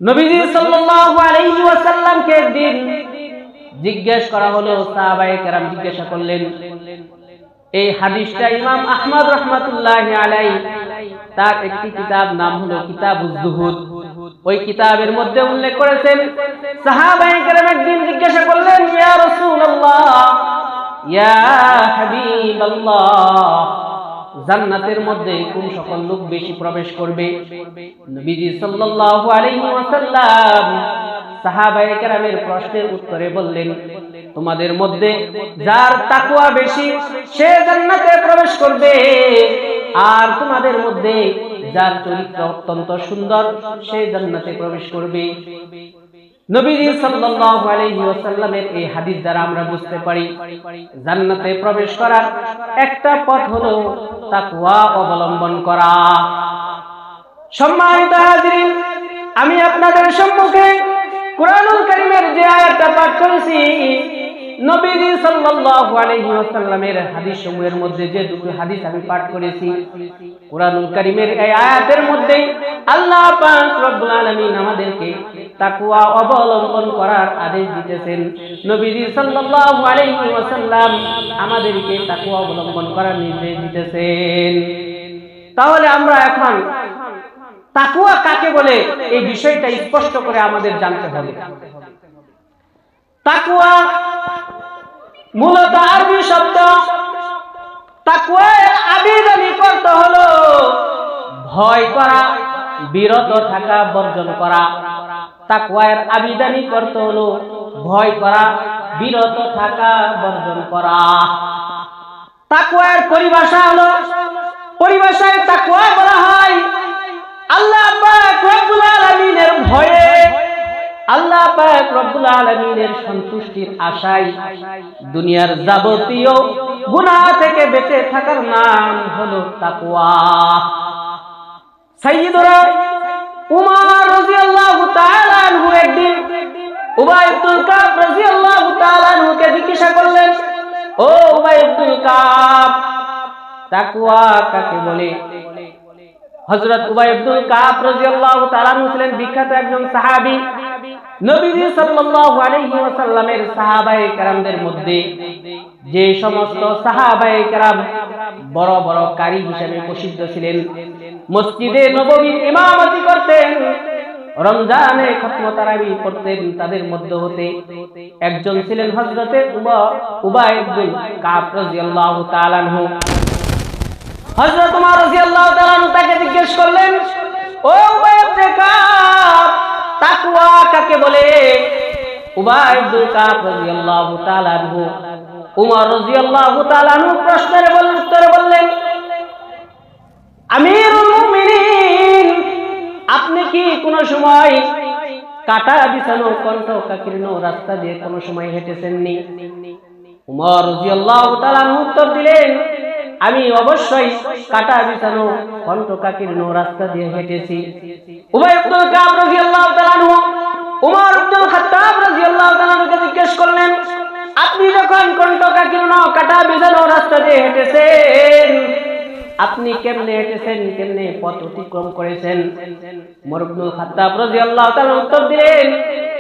নবীজি সাল্লাল্লাহু আলাইহি ওয়াসাল্লামকে একদিন জিজ্ঞেস করা হলো, সাহাবায়ে কেরাম জিজ্ঞাসা করলেন। এই হাদিসটা ইমাম আহমদ রাহমাতুল্লাহি আলাইহি তার একটি কিতাব নাম হলো কিতাবুজ যুহুদ, ওই কিতাবের মধ্যে উল্লেখ করেছেন, সাহাবায়ে কেরাম একদিন জিজ্ঞাসা করলেন, ইয়া রাসূলুল্লাহ, ইয়া হাবিবাল্লাহ, জান্নাতের মধ্যে কোন সকল লোক বেশি প্রবেশ করবে? নবীজি সাল্লাল্লাহু আলাইহি ওয়াসাল্লাম সাহাবায়ে কেরামের প্রশ্নের উত্তরে বললেন, তোমাদের মধ্যে যার তাকওয়া বেশি সে জান্নাতে প্রবেশ করবে, আর তোমাদের মধ্যে যার চরিত্র অত্যন্ত সুন্দর সে জান্নাতে প্রবেশ করবে। নবীজি সাল্লাল্লাহু আলাইহি ওয়াসাল্লামের এই হাদিস দ্বারা আমরা বুঝতে পারি জান্নাতে প্রবেশ করার একটা পথ হলো তাকওয়া অবলম্বন করা। সম্মানিত হাজিরিন, আমি আপনাদের সম্মুখে কুরআনুল কারীমের যে আয়াতটা পাঠ করেছি, নবীজি সাল্লাল্লাহু আলাইহি ওয়াসাল্লামের হাদিসসমূহের মধ্যে যে দুটো হাদিস আমি পাঠ করেছি, কুরআনুল কারীমের এই আয়াতের মধ্যে আল্লাহ পাক রব্বুল আলামিন আমাদেরকে তাকওয়া অবলম্বন করার আদেশ দিতেছেন। নবীজি সাল্লাল্লাহু আলাইহি ওয়াসাল্লাম আমাদেরকে তাকওয়া অবলম্বন করার নির্দেশ দিতেছেন। তাহলে আমরা এখন তাকওয়া কাকে বলে এই বিষয়টা স্পষ্ট করে আমাদের জানতে হবে। তাকওয়া মূলত আরবি শব্দ, তাকওয়ার আবিধানিক অর্থ হলো ভয় করা, বিরত থাকা, বর্জন করা। তাকওয়ার আবিধানিক অর্থ হলো ভয় করা, বিরত থাকা, বর্জন করা। তাকওয়ার পরিভাষা হলো, পরিভাষায় তাকওয়া বলা হয় আল্লাহ পাক রব্বুল আলামিনের ভয়ে, আল্লাহ পাক রব্বুল আলামিনের সন্তুষ্টির আশায় দুনিয়ার যাবতীয় গুনাহ থেকে বেঁচে থাকার নাম হলো তাকওয়া। সাইয়্যিদুনা উমর রাদিয়াল্লাহু তাআলা আনহু একদিন উবাই ইবনুল কাব রাদিয়াল্লাহু তাআলা আনহুকে জিজ্ঞাসা করলেন, ও উবাই ইবনুল কাব, তাকওয়া কাকে বলে? হযরত উবাই ইবনুল কাব রাদিয়াল্লাহু তাআলা আনহু ছিলেন বিখ্যাত একজন সাহাবী। নবীজি সাল্লাল্লাহু আলাইহি ওয়াসাল্লামের সাহাবায়ে কেরামদের মধ্যে যে সমস্ত সাহাবায়ে কেরাম বড় বড় কারি হিসেবে প্রসিদ্ধ ছিলেন, মসজিদে নববীর ইমামতি করতেন, রমজানে খতম তারাবি পড়তেন, তাদের মধ্যে হতে একজন ছিলেন হযরতে উবাই ইবনুল কাব রাদিয়াল্লাহু তাআলা আনহু। হযরত উমর রাদিয়াল্লাহু তাআলা আনহু তাকে জিজ্ঞেস করলেন, ও উবাই ইবনুল কাব, তাকওয়া কাকে বলে? উবাই ইবনুল কাব রাদিয়াল্লাহু তাআলা আনহু উমর রাদিয়াল্লাহু তাআলা আনহু প্রশ্নের উত্তরে বললেন, আমিরুল মুমিনিন, আপনি কি কোন সময় কাটা বিছানো কণ্টকাকীর্ণ রাস্তা দিয়ে কোন সময় হেঁটেছেননি? উমর রাদিয়াল্লাহু তাআলা আনহু উত্তর দিলেন, আমি অবশ্যই কাটা বিছানো কণ্টকাকীর্ণ রাস্তা দিয়ে হেঁটেছি। উবাই ইবনুল কাব রাদিয়াল্লাহু তাআলা আনহু উমর ইবনুল খাত্তাব রাদিয়াল্লাহু তাআলা আনহুকে জিজ্ঞেস করলেন, আপনি যখন কণ্টকাকীর্ণ কাটা বিছানো রাস্তা দিয়ে হেঁটেছেন, আপনি কেমনে হেঁটেছেন, কেমনে পথ অতিক্রম করেছেন? উমর ইবনুল খাত্তাব রাদিয়াল্লাহু তাআলা উত্তর দিলেন,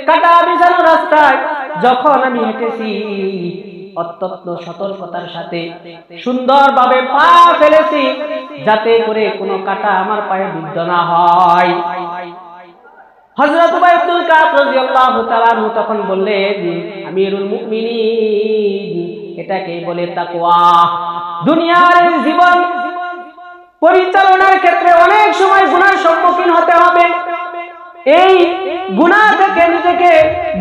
কাটা বিছানো রাস্তায় যখন আমি হেঁটেছি, অত্যন্ত সতর্কতার সাথে সুন্দরভাবে পা ফেলেছি, যাতে করে কোনো কাটা আমার পায়ে বিদ্ধ না হয়। হযরত উবাই ইবনুল কাব রাদিয়াল্লাহু তাআলা আনহু তখন বললেন, আমিরুল মুমিনিন, এটাকে বলে তাকওয়া। দুনিয়ার এই জীবন পরিচালনার ক্ষেত্রে অনেক সময় গুনার সম্মুখীন হতে হবে। এই গুনাহ থেকে নিজেকে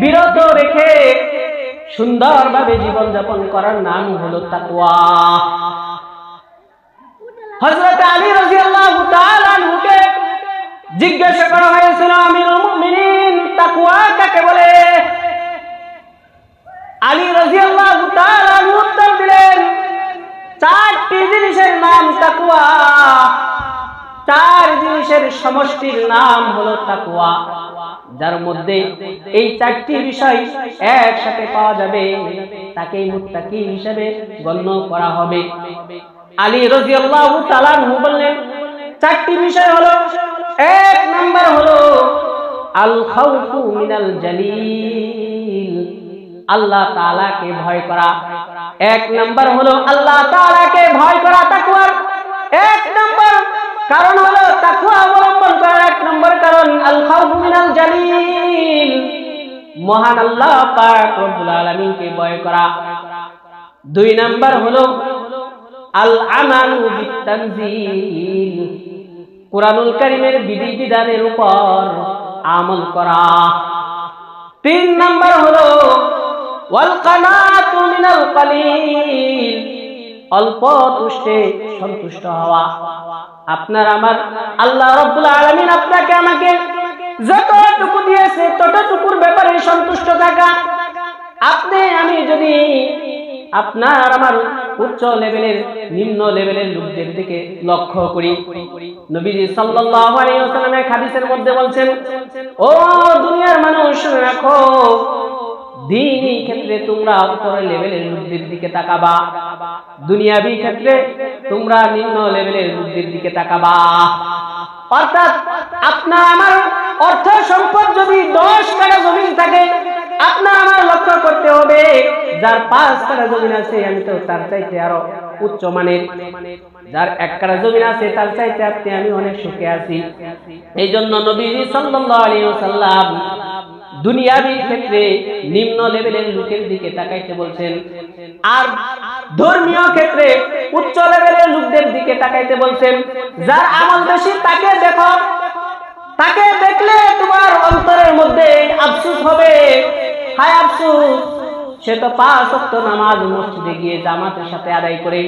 বিরত রেখে সুন্দরভাবে জীবন যাপন করার নাম হলো তাকওয়া। হযরত আলী রাদিয়াল্লাহু তাআলা আনহুকে জিজ্ঞাসা করা হয়েছিল, আমিরুল মুমিনিন, তাকওয়া কাকে বলে? আলী রাদিয়াল্লাহু তাআলা আনহু উত্তর দিলেন, চারটি জিনিসের নাম তাকওয়া, চার জিনিসের সমষ্টির নাম হলো তাকওয়া, যার মধ্যে এই চারটি বিষয় একসাথে পাওয়া যাবে, তাকেই মুত্তাকি হিসেবে গণ্য করা হবে। আলী রাদিয়াল্লাহু তাআলা আনহু বললেন, চারটি বিষয় হলো, এক নাম্বার হলো আল খাউফু মিনাল জালিল, আল্লাহ তাআলাকে ভয় করা। এক নাম্বার হলো আল্লাহ তাআলাকে ভয় করা, তাকওয়ার এক নাম্বার কারণ হলো তাকওয়া অবলম্বন করার এক নাম্বার কারণ আল খাউফু মিনাল জালিল, মহান আল্লাহ পাক রব্বুল আলামিনকে ভয় করা। দুই নাম্বার হলো আল আমালু বিতানজিল, কুরআনুল কারীমের বিধি বিধানের উপর আমল করা। তিন নাম্বার হলো ওয়াল কানাতু মিনাল কালিল, অল্প তুষ্টে সন্তুষ্ট হওয়া। আপনার আমার আল্লাহ রাব্বুল আলামিন আপনাকে আমাকে যতটুকু দিয়েছে ততটুকুর ব্যাপারে সন্তুষ্ট থাকা। আপনি আমি যদি আপনার আমার উচ্চ লেভেলের নিম্ন লেভেলের লোকদের দিকে লক্ষ্য করি, নবীজি সাল্লাল্লাহু আলাইহি ওয়াসাল্লামের হাদিসের মধ্যে বলছেন, ও দুনিয়ার মানুষ রাখো, দ্বীনি ক্ষেত্রে তোমরা উপরের লেভেলের লোকদের দিকে তাকাবা, দুনিয়াবি ক্ষেত্রে তোমরা নিম্ন লেভেলের লোকদের দিকে তাকাবা। অর্থাৎ আপনার আমার অর্থ সম্পদ যদি 10 কাঠা জমি থাকে, আপনার আমার লক্ষ্য করতে হবে যার 5 কাঠা জমি আছে আমি তো তার চাইতে আরো উচ্চ মানের, যার 1 কাঠা জমি আছে তার চাইতে আমি অনেক সুখে আছি। এই জন্য নবীজি সাল্লাল্লাহু আলাইহি ওয়াসাল্লাম দুনিয়াবি ক্ষেত্রে নিম্ন লেভেলের লোকের দিকে তাকাইতে বলছেন, আর ধর্মীয় ক্ষেত্রে উচ্চ লেভেলের লোকদের দিকে তাকাইতে বলছেন। যার আমল বেশি তাকে দেখো, তাকে দেখলে তোমার অন্তরের মধ্যে আফসোস হবে, হায় আফসোস, সে তো 5 ওয়াক্ত নামাজ মসজিদে গিয়ে জামাতের সাথে আদায় করে,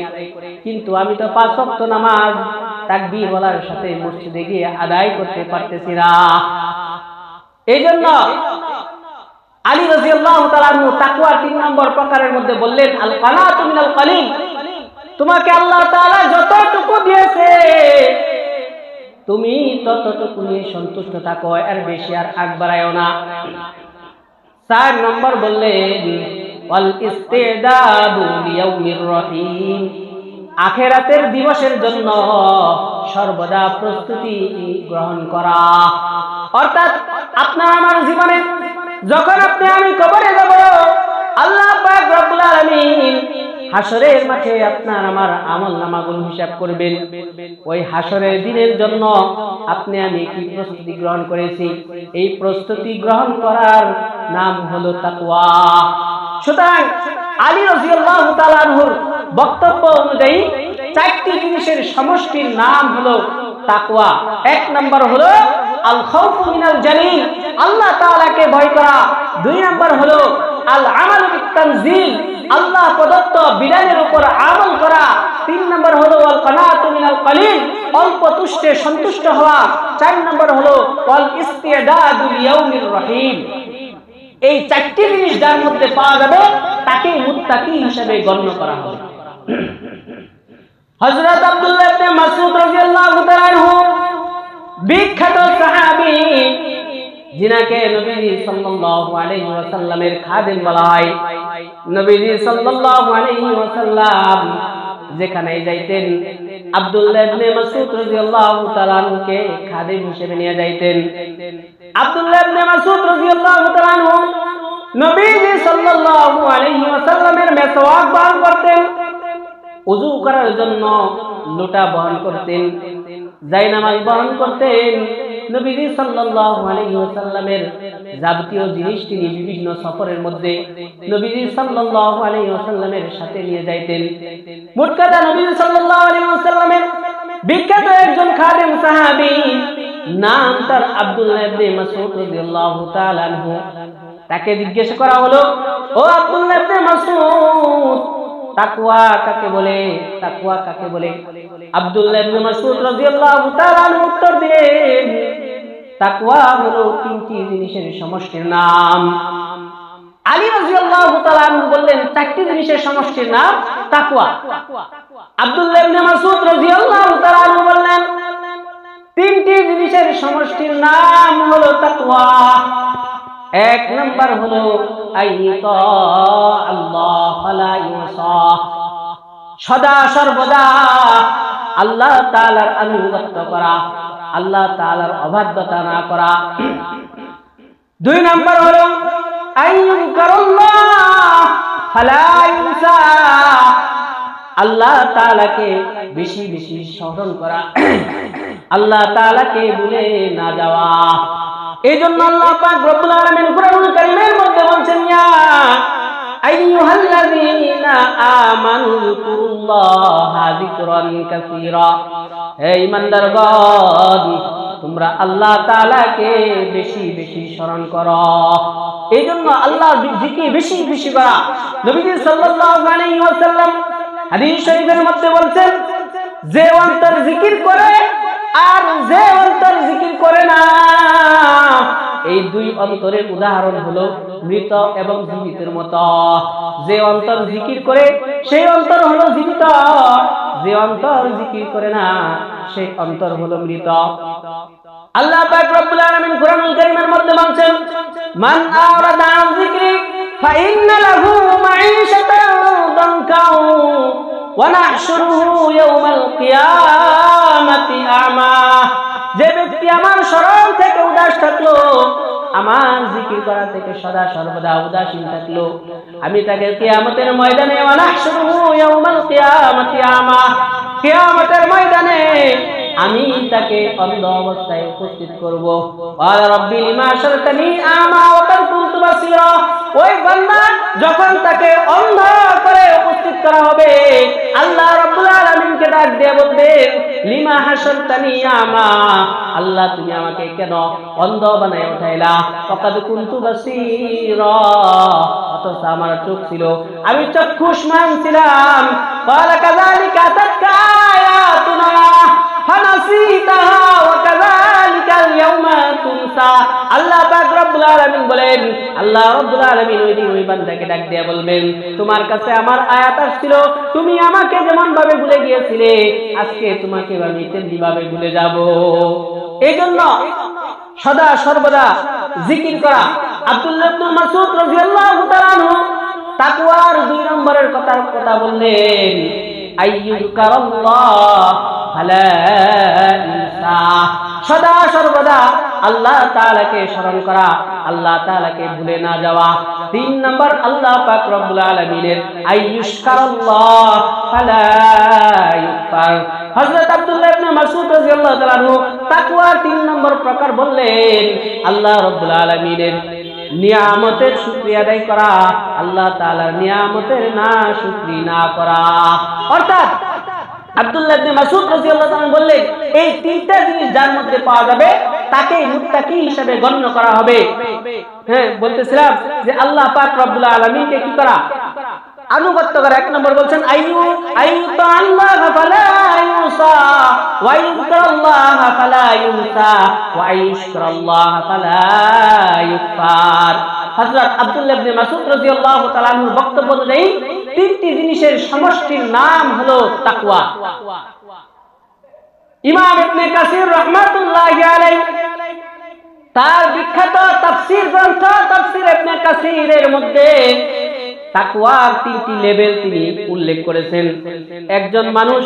কিন্তু আমি তো 5 ওয়াক্ত নামাজ তাকবীর বলার সাথে মসজিদে গিয়ে আদায় করতে পারতেছি না। এই জন্য আলী রাদিয়াল্লাহু তাআলা আনহু তাকওয়ার 3 নম্বর প্রকারের মধ্যে বললেন আল কানাতু মিনাল কালিল, তোমাকে আল্লাহ তাআলা যতটুকু দিয়েছে তুমি ততটুকু নিয়ে সন্তুষ্ট থাকো, এর বেশি আর আগ বাড়ায়ও না। 4 নম্বর বললেন ওয়াল ইস্তিদাদু লিয়াউমির রহিম, আখিরাতের দিবসের জন্য সর্বদা প্রস্তুতি গ্রহণ করা। অর্থাৎ আপনার আমার জীবনে যখন আপনি আমি কবরে যাব, আল্লাহ পাক রব্বুল আলামিন হাসরের মাঠে আপনার আমার আমলনামাগুলো হিসাব করবেন। ওই হাসরের দিনের জন্য আপনি আমি কি প্রস্তুতি গ্রহণ করেছি, এই প্রস্তুতি গ্রহণ করার নাম হলো তাকওয়া। সুতরাং আলী রাদিয়াল্লাহু তাআলা আনহুর বক্তব্য অনুযায়ী 4টি জিনিসের সমষ্টির নাম হলো তাকওয়া। 1 নম্বর হলো আল খাউফু মিনাল জালিল, আল্লাহ তাআলাকে ভয় করা। 2 নম্বর হলো আল আমালু বিতানজিল, আল্লাহ প্রদত্ত বিধানের উপর আমল করা। 3 নম্বর হলো আল কানাতু মিনাল কালিল, অল্প তুষ্টে সন্তুষ্ট হওয়া। 4 নম্বর হলো ওয়াল ইস্তিদাদু লিয়াউমির রহিম। এই 4টি জিনিস যার মধ্যে পাওয়া যাবে তাকে মুত্তাকি হিসেবে গণ্য করা হবে। হযরত আব্দুল্লাহ ইবনে মাসউদ রাদিয়াল্লাহু তাআলা আনহু, বিখ্যাত সাহাবী, যিনাকে নবীজি সাল্লাল্লাহু আলাইহি ওয়াসাল্লামের খাদেম বলা হয়। নবীজি সাল্লাল্লাহু আলাইহি ওয়াসাল্লাম যেখানে যাইতেন আব্দুল্লাহ ইবনে মাসউদ রাদিয়াল্লাহু তাআলা আনহুকে খাদেম হিসেবে নিয়ে যাইতেন। আব্দুল্লাহ ইবনে মাসউদ রাদিয়াল্লাহু তাআলা আনহু নবীজি সাল্লাল্লাহু আলাইহি ওয়াসাল্লামের মেসওয়াক বহন করতেন, ওযু করার জন্য লোটা বহন করতেন, জায়নামাজ বহন করতেন। নবীজি সাল্লাল্লাহু আলাইহি ওয়াসাল্লামের যাবতীয় জিনিস তিনি বিভিন্ন সফরের মধ্যে নবীজি সাল্লাল্লাহু আলাইহি ওয়াসাল্লামের সাথে নিয়ে যাইতেন। মোট কথা নবীজি সাল্লাল্লাহু আলাইহি ওয়াসাল্লামের বিখ্যাত একজন খাদেম সাহাবী, নাম তার আব্দুল্লাহ ইবনে মাসউদ রাদিয়াল্লাহু তাআলা আনহু। তাকে জিজ্ঞেস করা হলো, ও আব্দুল্লাহ ইবনে মাসউদ, তাকওয়া কাকে বলে, তাকওয়া কাকে বলে? আব্দুল্লাহ ইবনে মাসউদ রাদিয়াল্লাহু তাআলা আনহু উত্তর দিলেন, তাকওয়া হলো 3টি জিনিসের সমষ্টির নাম। আলী রাদিয়াল্লাহু তাআলা আনহু বললেন 4টি জিনিসের সমষ্টির নাম তাকওয়া। আব্দুল্লাহ ইবনে মাসউদ রাদিয়াল্লাহু তাআলা আনহু বললেন 3টি জিনিসের সমষ্টির নাম হলো তাকওয়া। 1 নাম্বার হলো আইতা আল্লাহ ফালা ইউসা, সদা সর্বদা আল্লাহ তাআলার আনুগত্য করা, আল্লাহ তাআলার অবাধ্যতা না করা। দুই নাম্বার হলো আইয়ুকারুল্লাহ ফালা ইনসা, আল্লাহ তাআলাকে বেশি বেশি স্মরণ করা, আল্লাহ তাআলাকে ভুলে না যাওয়া। এইজন্য আল্লাহ পাক রব্বুল আলামিন কুরআনুল কারীমের মধ্যে বলেন, ইয়া আইয়ুহাল্লাযীনা আমানু যিকুরুল্লাহা যিকরান কাসীরা, হে ঈমানদারগণ তোমরা আল্লাহ তাআলাকে বেশি বেশি স্মরণ করো। এইজন্য আল্লাহর জিকির বেশি বেশি করা। নবীজি সাল্লাল্লাহু আলাইহি ওয়াসাল্লাম হাদিস শরীফের মধ্যে বলছেন, যে অন্তর জিকির করে আর যে অন্তর জিকির করে না, এই দুই অন্তরের উদাহরণ হলো মৃত এবং জীবিতের মতো। যে অন্তর জিকির করে সেই অন্তর হলো জীবিত, যে অন্তর জিকির করে না সেই অন্তর হলো মৃত। আল্লাহ পাক রব্বুল আলামিন কুরআনুল কারীমের মধ্যে বলেন, মান আরাদা আন যিকরি ফাইন্না লাহু মাঈশাতান দানকাও ওয়া নাহশুরুহু ইয়াওমাল কিয়ামাতি আমা, যে ব্যক্তি আমার স্মরণ থেকে উদাস থাকলো, আমার জিকির করা থেকে সদা সর্বদা উদাসীন থাকলো, আমি তাকে কিয়ামতের ময়দানে ওয়া নাহশুরুহু ইয়াওমাল কিয়ামাতি আমা, কিয়ামতের ময়দানে আমি তাকে অন্ধ অবস্থায় উপস্থিত করব। ওয়া রাব্বি লিমা শারতানি আমা ওয়া কাদ কুনতু বাসীরা, ওই বান্দা যখন তাকে অন্ধ করে উপস্থিত করা হবে, আল্লাহ রাব্বুল আলামিনকে ডাক দিয়ে বলবেন, লিমা হাশারতানি আমা, আল্লাহ তুমি আমাকে কেন অন্ধ বানায় উঠাইলা, ওয়া কাদ কুনতু বাসীরা, অথচ আমার চোখ ছিল, আমি চক্ষুষ্মান ছিলাম। ক্বালা কাযালিকা আতাতকা আয়াতুনা ফানাসিতাহা ওয়া কাযালিকাল ইয়াওমা তুনসা। আল্লাহ পাক রব্বুল আলামিন বলেন, আল্লাহ রব্বুল আলামিন ওই দিন ওই বান্দাকে ডাক দিয়ে বলবেন, তোমার কাছে আমার আয়াত আসছিল, তুমি আমাকে যেমন ভাবে ভুলে গিয়েছিলে, আজকে তোমাকে আমি তেমনি ভাবে ভুলে যাব। এইজন্য সদা সর্বদা জিকির করা। আব্দুল্লাহ ইবনে মাসউদ রাদিয়াল্লাহু তাআলা আনহু তাকওয়ার 2 নম্বরের কথা বললেন, আইয়ুকারুল্লাহ ফালা ইনসা, সদা সর্বদা আল্লাহ তাআলাকে স্মরণ করা, আল্লাহ তাআলাকে ভুলে না যাওয়া। 3 নম্বর আল্লাহ পাক রব্বুল আলামিনের আইয়ুশকারুল্লাহ ফালা ইউকফার। হযরত আব্দুল্লাহ ইবনে মাসউদ রাদিয়াল্লাহু তাআলা আনহু তাকওয়ার 3 নম্বর প্রকার বললেন, আল্লাহ রব্বুল আলামিনের নিয়ামতের শুকরিয়া আদায় করা, আল্লাহ তাআলার নিয়ামতের না শুকরি না করা। অর্থাৎ আব্দুল্লাহ ইবনে মাসউদ রাদিয়াল্লাহু তাআলা বললেন, এই 3টা জিনিস যার মধ্যে পাওয়া যাবে তাকে মুত্তাকি হিসেবে গণ্য করা হবে। হ্যাঁ, বলতেছিলাম যে আল্লাহ পাক রব্বুল আলামিনকে কি করা, আনুগত্য করা। 1 নম্বর বলছেন আইয়ুতাল্লাহ ফালা ইউসা ওয়া ইযকুরাল্লাহ ফালা ইউনসা ওয়া ইশকুরাল্লাহ ফালা ইউকফার। হযরত আব্দুল্লাহ ইবনে মাসউদ রাদিয়াল্লাহু তাআলা এর বক্তব্য অনুযায়ী 3টি জিনিসের সমষ্টির নাম হলো তাকওয়া। ইমাম ইবনে কাসির রাহমাতুল্লাহি আলাইহি তার বিখ্যাত তাফসীর গ্রন্থ তাফসীর ইবনে কাসিরের মধ্যে তাকওয়ার 3টি লেভেল তিনি উল্লেখ করেছেন। একজন মানুষ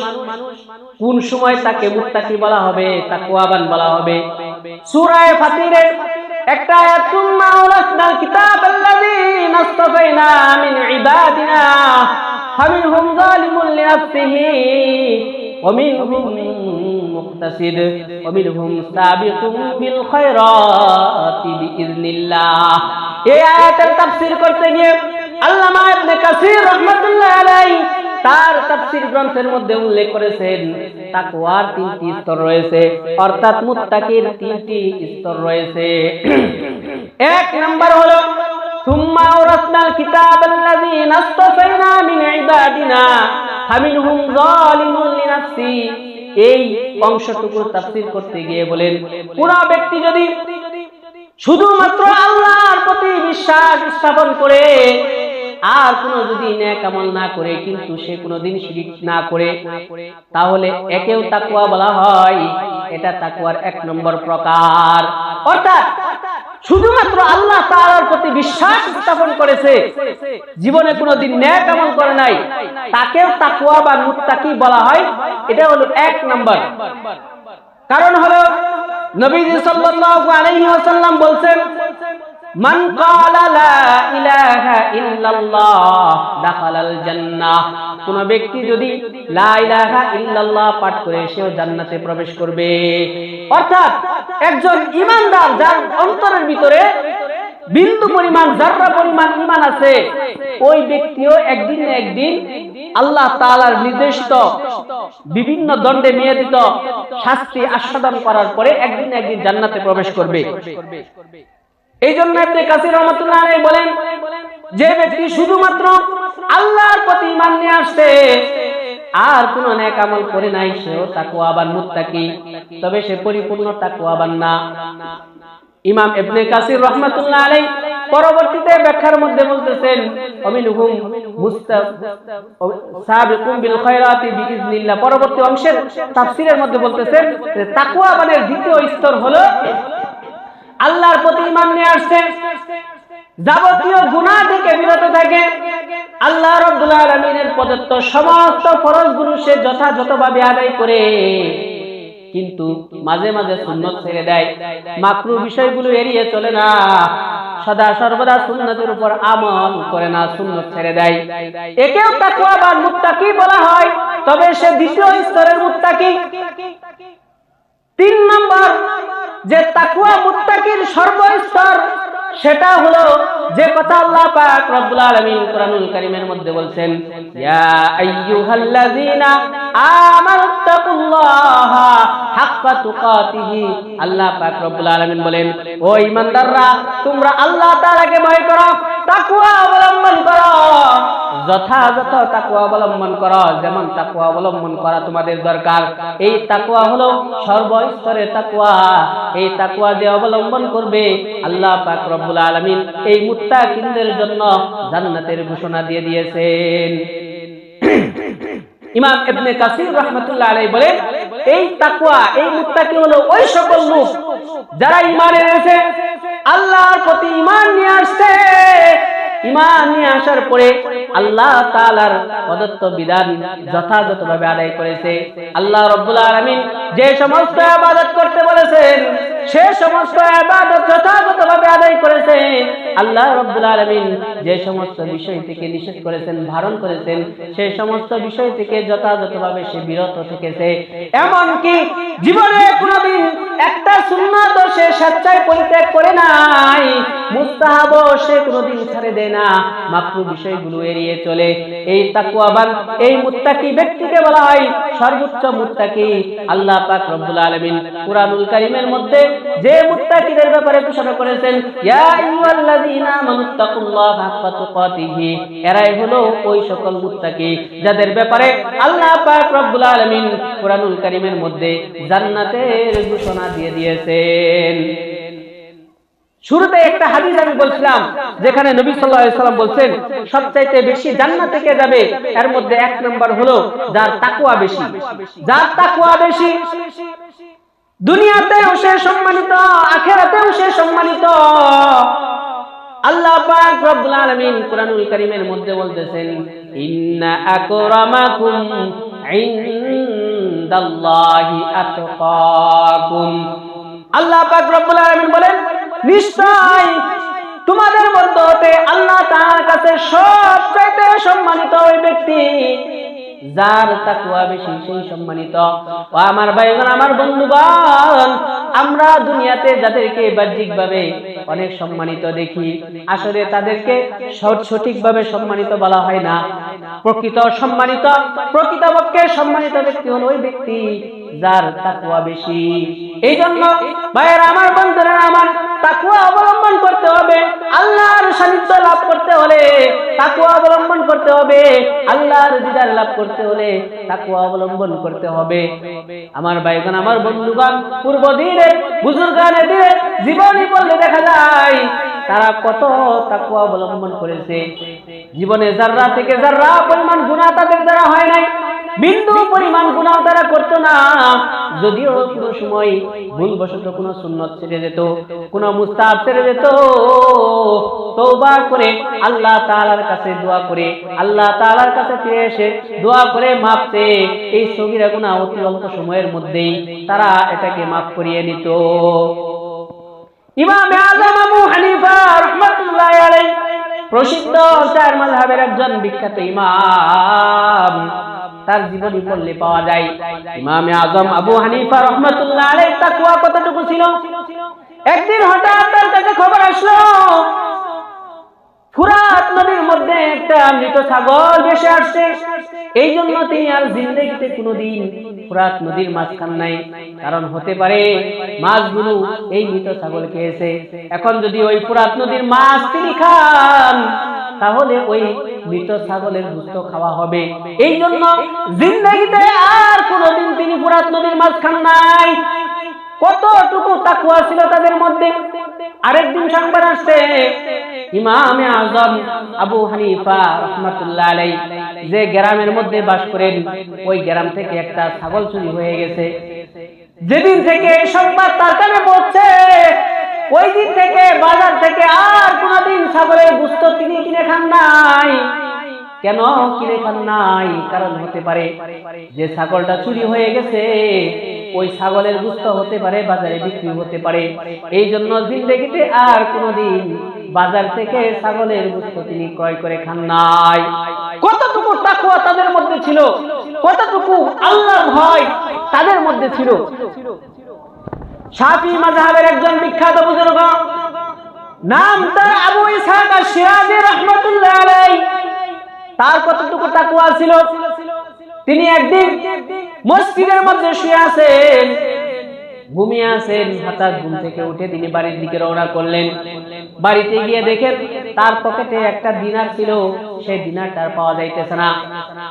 কোন সময় তাকে মুত্তাকি বলা হবে, তাকওয়াবান বলা হবে, সূরা ফাতিরের একটা আয়াত, সুম্মা আওরাসনাল কিতাবাল্লাযী নাসতাফাইনা মিন ইবাদিনা ফামিনহুম যালিমুন লিনাফসিহি ওয়া মিনহুম মুকতাসিদ ওয়া মিনহুম সাবিকুন বিল খায়রাতি বিইজনিল্লাহ। এই আয়াতের তাফসীর করতে গিয়ে আল্লামা ইবনে কাসির রাহমাতুল্লাহ আলাইহি তার তাফসীর গ্রন্থের মধ্যে উল্লেখ করেছেন তাকওয়ার 3টি স্তর রয়েছে, অর্থাৎ মুত্তাকির 3টি স্তর রয়েছে। 1 নাম্বার হলো সুম্মা আওরাসনাল কিতাবাল্লাযী নাসতাফাইনা মিন ইবাদিনা ফামিনহুম যালিমুন লিনাফসি। এই অংশটুকু তাফসীর করতে গিয়ে বলেন, কোন ব্যক্তি যদি শুধুমাত্র আল্লাহর প্রতি বিশ্বাস স্থাপন করে আর কোনো যদি নেক আমল না করে, কিন্তু সে কোনোদিন শিরক না করে, তাহলে একেও তাকওয়া বলা হয়। এটা তাকওয়ার 1 নম্বর প্রকার। অর্থাৎ শুধুমাত্র আল্লাহ তাআলার প্রতি বিশ্বাস স্থাপন করেছে, জীবনে কোনোদিন নেক আমল করে নাই, তাকেও তাকওয়া বা মুত্তাকি বলা হয়। এটা হলো 1 নম্বর। কারণ হলো নবীজি সাল্লাল্লাহু আলাইহি ওয়াসাল্লাম বলেন, মান ক্বালা লা ইলাহা ইল্লাল্লাহ দাখালাল জান্নাহ, কোন ব্যক্তি যদি লা ইলাহা ইল্লাল্লাহ পাঠ করে সেও জান্নাতে প্রবেশ করবে। অর্থাৎ একজন ঈমানদার যার অন্তরের ভিতরে বিন্দু পরিমাণ যাররা পরিমাণ ঈমান আছে, ওই ব্যক্তিও একদিন না একদিন আল্লাহ তাআলার নির্দেশিত বিভিন্ন দণ্ডে নিয়োজিত শাস্তি আস্বাদন করার পরে একদিন না একদিন জান্নাতে প্রবেশ করবে। এই জন্য ইবনে কাসির রাহমাতুল্লাহ আলাইহি বলেন, যে ব্যক্তি শুধুমাত্র আল্লাহর প্রতি ঈমান নিয়ে আসছে আর কোন নেক আমল করে নাই, সেও তাকওয়াবান মুত্তাকি, তবে সে পরিপূর্ণ তাকওয়াবান না। ইমাম ইবনে কাসির রাহমাতুল্লাহ আলাইহি পরবর্তীতে ব্যাখ্যার মধ্যে বলতেছেন, অমিনহুম সাবিকুম বিল খায়রাতি বিইজনিল্লাহ, পরবর্তী অংশের তাফসীরের মধ্যে বলতেছেন যে তাকওয়াবানের দ্বিতীয় স্তর হলো আল্লাহর প্রতি ঈমান নিয়ে আসছে, যাবতীয় গুনাহ থেকে বিরত থাকে, আল্লাহ রাব্বুল আলামিনের প্রদত্ত সমস্ত ফরজগুলো সে যথাযথভাবে আদায় করে, কিন্তু মাঝে মাঝে সুন্নাত ছেড়ে দেয়, মাকরুহ বিষয়গুলো এড়িয়ে চলে না, সদা সর্বদা সুন্নাতের উপর আমল করে না, সুন্নাত ছেড়ে দেয়, একেও তাকওয়াবান মুত্তাকি বলা হয়। তবে সে দ্বিতীয় স্তরের মুত্তাকি। 3 নম্বর যে তাকওয়া মুত্তাকির সর্বস্তর, সেটা হলো যে কথা আল্লাহ পাক রব্বুল আলামিন কোরআনুল কারীমের মধ্যে বলছেন, ইয়া আইয়ুহাল্লাযীনা আমানুত্তাকুল্লাহা হাক্কা তুকাতিহি। আল্লাহ পাক রব্বুল আলামিন বলেন, ও ঈমানদাররা, তোমরা আল্লাহ তাআলাকে ভয় করো, তাকওয়া অবলম্বন করো, যথাযথ তাকওয়া অবলম্বন করো, যেমন তাকওয়া অবলম্বন করা তোমাদের দরকার। এই তাকওয়া হলো সর্বস্তরের তাকওয়া। এই তাকওয়া যে অবলম্বন করবে, আল্লাহ পাক রব্বুল আলামিন এই মুত্তাকিনদের জন্য জান্নাতের ঘোষণা দিয়ে দিয়েছেন। ইমাম ইবনে কাসির রাহমাতুল্লাহ আলাইহি বলেন, এই তাকওয়া, এই মুত্তাকি হলো ওই সকল লোক যারা ঈমান এনেছে, আল্লাহর প্রতি ঈমান নিয়ে আসছে, ঈমান নিয়ে আসার পরে আল্লাহ তাআলার প্রদত্ত বিধান যথাযথভাবে আদায় করেছে। আল্লাহ রাব্বুল আলামিন যে সমস্ত ইবাদত করতে বলেছেন, সে সমস্ত ইবাদত যথাযথভাবে আদায় করেছে। আল্লাহ রাব্বুল আলামিন যে সমস্ত বিষয় থেকে নিষেধ করেছেন, বারণ করেছেন, সেই সমস্ত বিষয় থেকে যথাযথভাবে সে বিরত থেকেছে। এমনকি জীবনে কোনোদিন একটা সুন্নাত সে স্বেচ্ছায় পরিত্যাগ করে নাই, মুস্তাহাব সে কোনোদিন ছেড়ে দেয় না, মাকরুহ বিষয়গুলো এড়িয়ে চলে। এই তাকওয়াবান, এই মুত্তাকি ব্যক্তিকে বলা হয় সর্বোচ্চ মুত্তাকি। আল্লাহ পাক রব্বুল আলামিন কুরআনুল কারীমের মধ্যে যে মুত্তাকিদের ব্যাপারে ঘোষণা করেছেন, ইয়া আইয়ুহাল্লাযীনা আমানুত্তাকুল্লাহা হাক্কা তুকাতিহি, এরাই হলো ওই সকল মুত্তাকি যাদের ব্যাপারে আল্লাহ পাক রব্বুল আলামিন কুরআনুল কারীমের মধ্যে জান্নাতের ঘোষণা দিয়ে দিয়েছেন। শুরুতে একটা হাদিস আমি বলছিলাম, যেখানে নবী সাল্লাল্লাহু আলাইহি ওয়াসাল্লাম বলছেন সবচাইতে বেশি জান্নাতে কে যাবে, এর মধ্যে 1 নম্বর হলো যার তাকওয়া বেশি। যার তাকওয়া বেশি, দুনিয়াতেও সে সম্মানিত, আখিরাতেও সে সম্মানিত। আল্লাহ পাক রব্বুল আলামিন কুরআনুল কারীমের মধ্যে বলতেছেন, ইন্না আকরামাকুম ইনদাল্লাহি আতকাকুম। আল্লাহ পাক রব্বুল আলামিন বলেন, নিশ্চয় তোমাদের মধ্যে হতে আল্লাহ তাআলার কাছে সবচাইতে সম্মানিত ওই ব্যক্তি যার তাকওয়া বেশি, সেই সম্মানিত। ও আমার ভাইগণ, আমার বন্ধুগণ, আমরা দুনিয়াতে যাদেরকে বাহ্যিকভাবে অনেক সম্মানিত দেখি, আসলে তাদেরকে সঠিকভাবে সম্মানিত বলা হয় না। প্রকৃত সম্মানিত, প্রকৃতপক্ষে সম্মানিত ব্যক্তি হলো ওই ব্যক্তি যার তাকওয়া বেশি। এই জন্য ভাইয়েরা আমার, বন্ধুরা আমার, তাকওয়া অবলম্বন করতে হবে। আল্লাহর সান্নিধ্য লাভ করতে হলে তাকওয়া অবলম্বন করতে হবে। আল্লাহর দিদার লাভ করতে হলে তাকওয়া অবলম্বন করতে হবে। আমার ভাইগণ, আমার বন্ধুগণ, পূর্ব দিনের বুজুর্গানের দিনের জীবনী পড়লে দেখা যায় তারা কত তাকওয়া অবলম্বন করেছে। জীবনে যাররা থেকে যাররা পরিমাণ গুনাহ তাদের দ্বারা হয় নাই, বিন্দু পরিমাণ গুনাহ তারা করতো না। যদিও কোনো সময় ভুলবশত কোনো সুন্নত ছেড়ে যেত, কোনো মুস্তাহাব ছেড়ে যেত, তওবা করে আল্লাহ তাআলার কাছে দোয়া করে, আল্লাহ তাআলার কাছে ফিরে এসে দোয়া করে মাফ চেয়ে এই সগীরা গুনাহ অতি অল্প সময়ের মধ্যেই তারা এটাকে মাফ করিয়ে নিত। ইমাম আযম আবু হানিফা রাহমাতুল্লাহি আলাইহি প্রসিদ্ধ চার মাযহাবের একজন বিখ্যাত ইমাম, তার জীবনী পড়লে পাওয়া যায় ইমাম আযম আবু হানিফা রাহমাতুল্লাহি আলাইহি তাকওয়া কতটুকু ছিল। একদিন হঠাৎ তার কাছে খবর আসলো ফুরাত নদীর মধ্যে একটা মৃত ছাগল ভেসে আসছে। এই জন্য তিনি আর জিন্দেগিতে কোনোদিন ফুরাত নদীর মাছ খান নাই, কারণ হতে পারে মাছগুলো এই মৃত ছাগল খেয়েছে। এখন যদি ওই ফুরাত নদীর মাছ তিনি খান তাহলে ওই মৃত ছাগলের গোশত খাওয়া হবে। এই জন্য জিন্দেগিতে আর কোনোদিন তিনি ফুরাত নদীর মাছ খান নাই। কতটুকু তাকওয়া ছিল তাদের মধ্যে। আরেকদিন সংবাদ আসছে ইমাম আযম আবু হানিফা রাহমাতুল্লাহি আলাইহি যে গ্রামের মধ্যে বাস করেন ওই গ্রাম থেকে একটা ছাগল চুরি হয়ে গেছে। যেদিন থেকে সংবাদ তার কানে পৌঁছে ওই দিন থেকে বাজার থেকে আর কোনোদিন ছাগলের গোশত তিনি কিনে খান নাই। কেন কিনে খান নাই? কারণ হতে পারে যে ছাগলটা চুরি হয়ে গেছে ওই ছাগলের গোশত হতে পারে বাজারে বিক্রি হতে পারে। এই জন্য জিন্দেগিতে আর কোনোদিন বাজার থেকে ছাগলের গোশত তিনি ক্রয় করে খান নাই। কতটুকু তাকওয়া তাদের মধ্যে ছিল, কতটুকু আল্লাহর ভয় তাদের মধ্যে ছিল। শাফি মাযহাবের একজন বিখ্যাত বুজুর্গ, নাম তার আবু ইসহাক আশ-শিরাজি রাহমাতুল্লাহি আলাইহি, তার কতটুকু তাকওয়া ছিল। তিনি একদিন মসজিদের মধ্যে শুয়ে আছেন, ঘুমিয়ে আছেন। হঠাৎ ঘুম থেকে উঠে তিনি বাড়ির দিকে রওনা করলেন। বাড়িতে গিয়ে দেখেন তার পকেটে একটা দিনার ছিল, সেই দিনারটা পাওয়া যাইতেছে না।